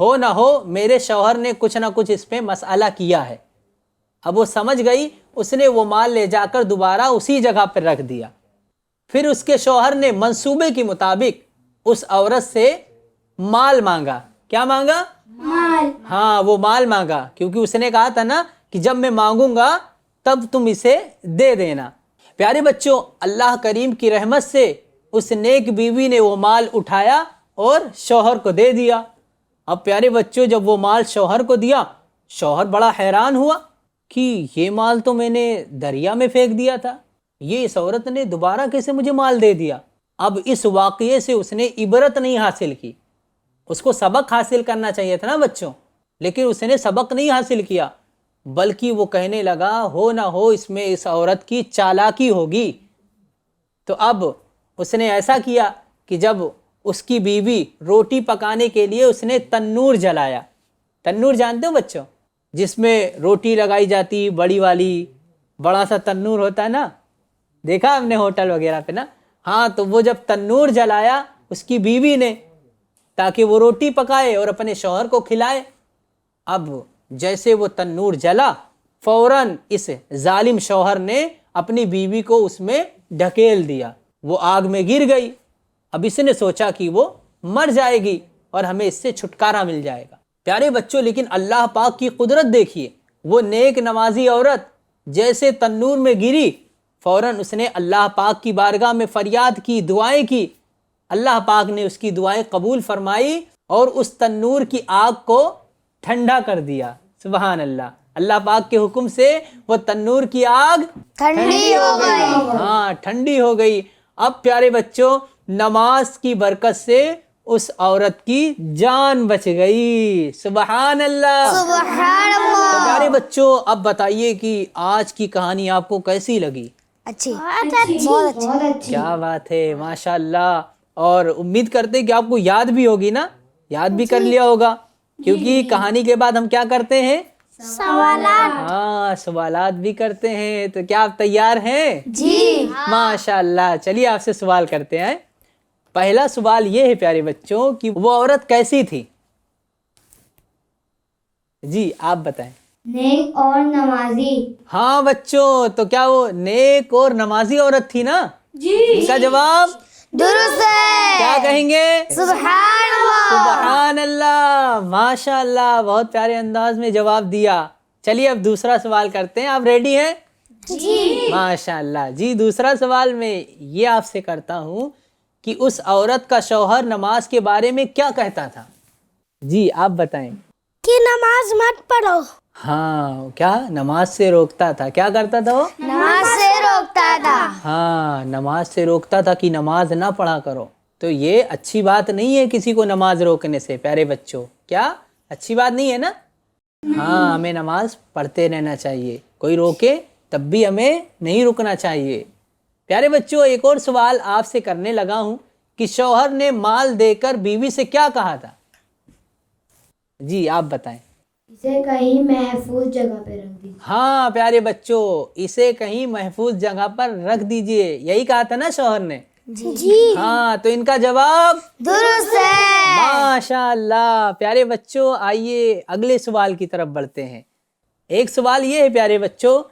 ہو نہ ہو میرے شوہر نے کچھ نہ کچھ اس پہ مسئلہ کیا ہے۔ اب وہ سمجھ گئی، اس نے وہ مال لے جا کر دوبارہ اسی جگہ پر رکھ دیا۔ پھر اس کے شوہر نے منصوبے کے مطابق اس عورت سے مال مانگا۔ کیا مانگا؟ مال۔ ہاں، وہ مال مانگا، کیونکہ اس نے کہا تھا نا کہ جب میں مانگوں گا تب تم اسے دے دینا۔ پیارے بچوں، اللہ کریم کی رحمت سے اس نیک بیوی نے وہ مال اٹھایا اور شوہر کو دے دیا۔ اب پیارے بچوں، جب وہ مال شوہر کو دیا، شوہر بڑا حیران ہوا کہ یہ مال تو میں نے دریا میں پھینک دیا تھا، یہ اس عورت نے دوبارہ کیسے مجھے مال دے دیا؟ اب اس واقعے سے اس نے عبرت نہیں حاصل کی۔ اس کو سبق حاصل کرنا چاہیے تھا نا بچوں، لیکن اس نے سبق نہیں حاصل کیا، بلکہ وہ کہنے لگا ہو نہ ہو اس میں اس عورت کی چالاکی ہوگی۔ تو اب اس نے ایسا کیا کہ جب اس کی بیوی روٹی پکانے کے لیے اس نے تنور جلایا۔ تنور جانتے ہو بچوں؟ جس میں روٹی لگائی جاتی، بڑی والی بڑا سا تنور ہوتا ہے نا، دیکھا ہم نے ہوٹل وغیرہ پہ نا۔ ہاں، تو وہ جب تنور جلایا اس کی بیوی نے تاکہ وہ روٹی پکائے اور اپنے شوہر کو کھلائے۔ اب جیسے وہ تنور جلا، فوراً اس ظالم شوہر نے اپنی بیوی کو اس میں ڈھکیل دیا، وہ آگ میں گر گئی۔ اب اس نے سوچا کہ وہ مر جائے گی اور ہمیں اس سے چھٹکارا مل جائے گا۔ پیارے بچوں، لیکن اللہ پاک کی قدرت دیکھیے، وہ نیک نمازی عورت جیسے تنور میں گری، فوراً اس نے اللہ پاک کی بارگاہ میں فریاد کی، دعائیں کی۔ اللہ پاک نے اس کی دعائیں قبول فرمائی اور اس تنور کی آگ کو ٹھنڈا کر دیا۔ سبحان اللہ، اللہ پاک کے حکم سے وہ تنور کی آگ ٹھنڈی ہو گئی۔ ہاں، ٹھنڈی ہو گئی۔ اب پیارے بچوں، نماز کی برکت سے اس عورت کی جان بچ گئی۔ سبحان اللہ، سبحان اللہ۔ تو پیارے بچوں، اب بتائیے کہ آج کی کہانی آپ کو کیسی لگی؟ اچھی، بہت اچھی۔ کیا بات ہے، ماشاء اللہ۔ اور امید کرتے کہ آپ کو یاد بھی ہوگی نا، یاد بھی کر لیا ہوگا، کیونکہ کہانی کے بعد ہم کیا کرتے ہیں؟ سوالات۔ ہاں، سوالات بھی کرتے ہیں۔ تو کیا آپ تیار ہیں؟ جی۔ ماشاء اللہ، چلیے آپ سے سوال کرتے ہیں۔ پہلا سوال یہ ہے پیارے بچوں کہ وہ عورت کیسی تھی؟ جی آپ بتائیں۔ نیک اور نمازی۔ ہاں بچوں، تو کیا وہ نیک اور نمازی عورت تھی نا؟ جی۔ اس کا جواب درست ہے۔ کیا کہیں گے؟ سبحان اللہ۔ سبحان اللہ، ماشاء اللہ، بہت پیارے انداز میں جواب دیا۔ چلیے اب دوسرا سوال کرتے ہیں، آپ ریڈی ہیں؟ جی۔ ماشاء اللہ۔ جی دوسرا سوال میں یہ آپ سے کرتا ہوں کہ اس عورت کا شوہر نماز کے بارے میں کیا کہتا تھا؟ جی آپ بتائیں۔ کہ نماز مت پڑھو۔ ہاں، کیا نماز سے روکتا تھا؟ کیا کرتا تھا وہ؟ نماز سے روکتا تھا۔ ہاں، نماز سے روکتا تھا کہ نماز نہ پڑھا کرو۔ تو یہ اچھی بات نہیں ہے کسی کو نماز روکنے سے پیارے بچوں، کیا اچھی بات نہیں ہے نا؟ ہاں، ہمیں نماز پڑھتے رہنا چاہیے، کوئی روکے تب بھی ہمیں نہیں رکنا چاہیے۔ پیارے بچوں، ایک اور سوال آپ سے کرنے لگا ہوں کہ شوہر نے مال دے کر بیوی سے کیا کہا تھا؟ جی آپ بتائیں۔ اسے کہیں محفوظ جگہ پہ رکھ دی۔ ہاں پیارے بچوں، اسے کہیں محفوظ جگہ پر رکھ دیجئے، یہی کہا تھا نا شوہر نے؟ جی۔ ہاں، تو ان کا جواب درست ہے۔ ماشاء اللہ۔ پیارے بچوں، آئیے اگلے سوال کی طرف بڑھتے ہیں۔ ایک سوال یہ ہے پیارے بچوں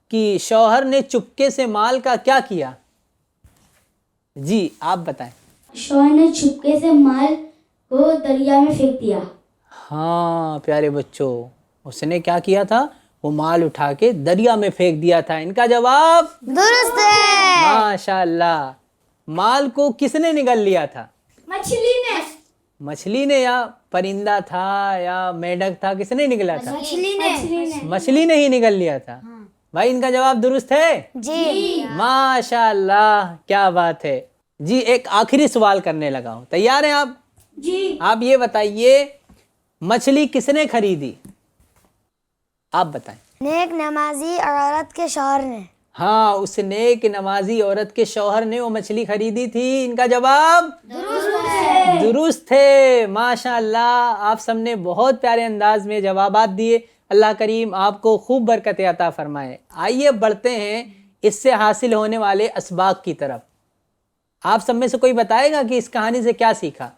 کہ شوہر نے چپکے سے مال کا کیا کیا؟ جی آپ بتائیں۔ شوہر نے چپکے سے مال کو دریا میں پھینک دیا۔ ہاں پیارے بچوں، اس نے کیا کیا تھا؟ وہ مال اٹھا کے دریا میں پھینک دیا تھا۔ ان کا جواب درست ہے۔ ماشاء اللہ۔ مال کو کس نے نگل لیا تھا؟ مچھلی نے۔ مچھلی نے، یا پرندہ تھا یا میڈک تھا، کس نے نگلا تھا؟ مچھلی نے۔ مچھلی نے ہی نگل لیا تھا۔ بھائی ان کا جواب درست ہے؟ جی۔ ماشاء اللہ، کیا بات ہے۔ جی ایک آخری سوال کرنے لگا ہوں، تیار ہیں آپ؟ جی۔ آپ یہ بتائیے مچھلی کس نے خریدی؟ آپ بتائیں۔ نیک نمازی عورت کے شوہر نے۔ ہاں، اس نیک نمازی عورت کے شوہر نے وہ مچھلی خریدی تھی۔ ان کا جواب درست ہے۔ ماشاء اللہ، آپ سب نے بہت پیارے انداز میں جوابات دیے۔ اللہ کریم آپ کو خوب برکت عطا فرمائے۔ آئیے بڑھتے ہیں اس سے حاصل ہونے والے اسباق کی طرف۔ آپ سب میں سے کوئی بتائے گا کہ اس کہانی سے کیا سیکھا؟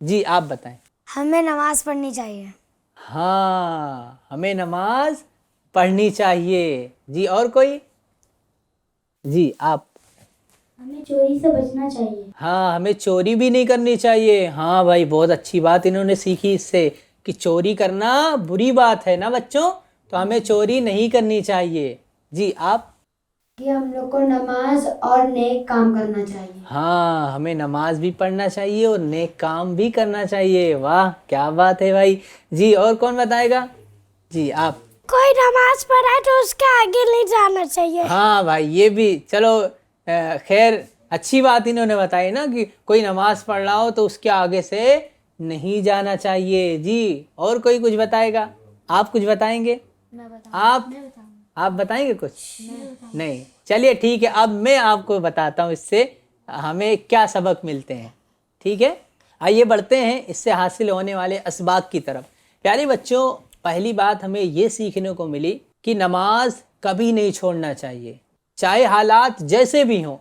جی آپ بتائیں. ہمیں نماز پڑھنی چاہیے. ہاں ہمیں نماز پڑھنی چاہیے. جی اور کوئی؟ جی آپ. ہمیں چوری سے بچنا چاہیے. ہاں ہمیں چوری بھی نہیں کرنی چاہیے. ہاں بھائی بہت اچھی بات انہوں نے سیکھی اس سے کہ چوری کرنا بری بات ہے نا بچوں, تو ہمیں چوری نہیں کرنی چاہیے. جی آپ. کہ ہم لوگ کو نماز اور نیک کام کرنا چاہیے. ہاں ہمیں نماز بھی پڑھنا چاہیے اور نیک کام بھی کرنا چاہیے. واہ کیا بات ہے بھائی. جی اور کون بتائے گا؟ جی آپ. کوئی نماز پڑھا تو اس کے آگے نہیں جانا چاہیے. ہاں بھائی یہ بھی چلو خیر اچھی بات انہوں نے بتائی نا کہ کوئی نماز پڑھ رہا ہو تو اس کے آگے سے نہیں جانا چاہیے. جی اور کوئی کچھ بتائے گا؟ آپ کچھ بتائیں گے؟ آپ بتائیں گے کچھ؟ نہیں چلیے ٹھیک ہے. اب میں آپ کو بتاتا ہوں اس سے ہمیں کیا سبق ملتے ہیں. ٹھیک ہے آئیے بڑھتے ہیں اس سے حاصل ہونے والے اسباق کی طرف. پیارے بچوں پہلی بات ہمیں یہ سیکھنے کو ملی کہ نماز کبھی نہیں چھوڑنا چاہیے چاہے حالات جیسے بھی ہوں.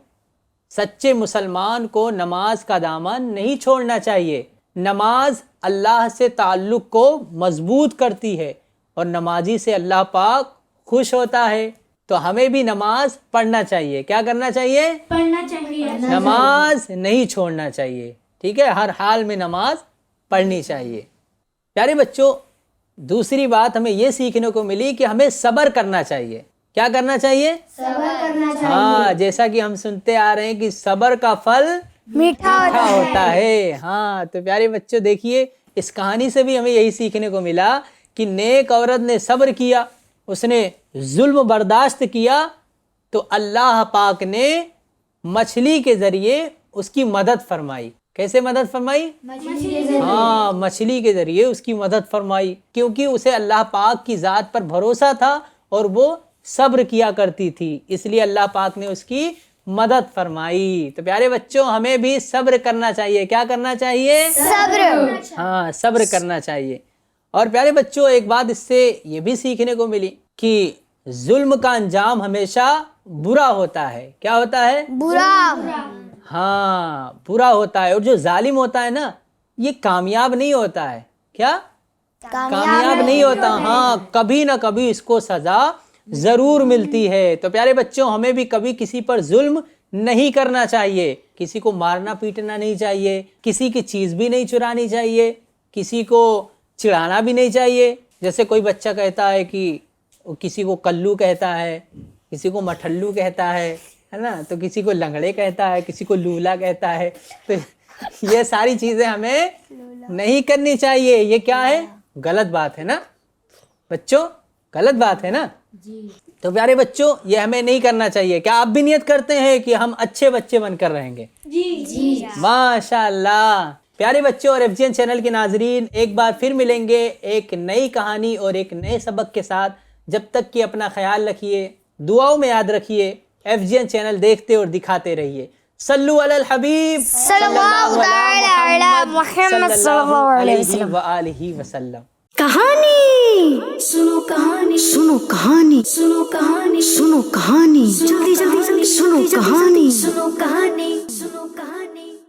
سچے مسلمان کو نماز کا دامن نہیں چھوڑنا چاہیے. نماز اللہ سے تعلق کو مضبوط کرتی ہے اور نمازی سے اللہ پاک خوش ہوتا ہے. تو ہمیں بھی نماز پڑھنا چاہیے. کیا کرنا چاہیے؟ پڑھنا چاہیے. نماز نہیں چھوڑنا چاہیے. ٹھیک ہے ہر حال میں نماز پڑھنی چاہیے. پیارے بچوں دوسری بات ہمیں یہ سیکھنے کو ملی کہ ہمیں صبر کرنا چاہیے. کیا کرنا چاہیے؟ صبر کرنا چاہیے. ہاں جیسا کہ ہم سنتے آ رہے ہیں کہ صبر کا پھل میٹھا ہوتا ہے. ہاں تو پیارے بچوں دیکھیے اس کہانی سے بھی ہمیں یہی سیکھنے کو ملا کہ نیک عورت نے صبر کیا, اس نے ظلم برداشت کیا تو اللہ پاک نے مچھلی کے ذریعے اس کی مدد فرمائی. کیسے مدد فرمائی؟ ہاں مچھلی کے ذریعے اس کی مدد فرمائی کیونکہ اسے اللہ پاک کی ذات پر بھروسہ تھا اور وہ صبر کیا کرتی تھی, اس لیے اللہ پاک نے اس کی مدد فرمائی. تو پیارے بچوں ہمیں بھی صبر کرنا چاہیے. کیا کرنا چاہیے؟ صبر. ہاں صبر کرنا چاہیے. اور پیارے بچوں ایک بات اس سے یہ بھی سیکھنے کو ملی کہ ظلم کا انجام ہمیشہ برا ہوتا ہے. کیا ہوتا ہے؟ برا. ہاں برا ہوتا ہے. اور جو ظالم ہوتا ہے نا یہ کامیاب نہیں ہوتا ہے. کیا کامیاب نہیں ہوتا؟ ہاں کبھی نہ کبھی اس کو سزا ضرور ملتی ہے. تو پیارے بچوں ہمیں بھی کبھی کسی پر ظلم نہیں کرنا چاہیے. کسی کو مارنا پیٹنا نہیں چاہیے, کسی کی چیز بھی نہیں چرانی چاہیے, کسی کو چڑھانا بھی نہیں چاہیے. جیسے کوئی بچہ کہتا ہے کہ کسی کو کلو کہتا ہے, کسی کو مٹھلو کہتا ہے نا, تو کسی کو لنگڑے کہتا ہے, کسی کو لولا کہتا ہے. تو یہ ساری چیزیں ہمیں نہیں کرنی چاہیے. یہ کیا ہے؟ غلط بات ہے نا بچوں, غلط بات ہے نا. تو پیارے بچوں یہ ہمیں نہیں کرنا چاہیے. کیا آپ بھی نیت کرتے ہیں کہ ہم اچھے بچے بن کر رہیں گے؟ جی. ماشاء اللہ. پیارے بچوں اور FGN چینل کے ناظرین ایک بار پھر ملیں گے ایک نئی کہانی اور ایک نئے سبق کے ساتھ. جب تک کہ اپنا خیال رکھیے, دعاؤں میں یاد رکھیے, FGN چینل دیکھتے اور دکھاتے رہیے. صلو علی الحبیب صلی اللہ علی محمد صلی اللہ علیہ وسلم. وآلہ وسلم. کہانی سنو, کہانی سنو, کہانی سنو, کہانی سنو, کہانی جلدی جلدی جلدی سنو, کہانی سنو, کہانی سنو, کہانی.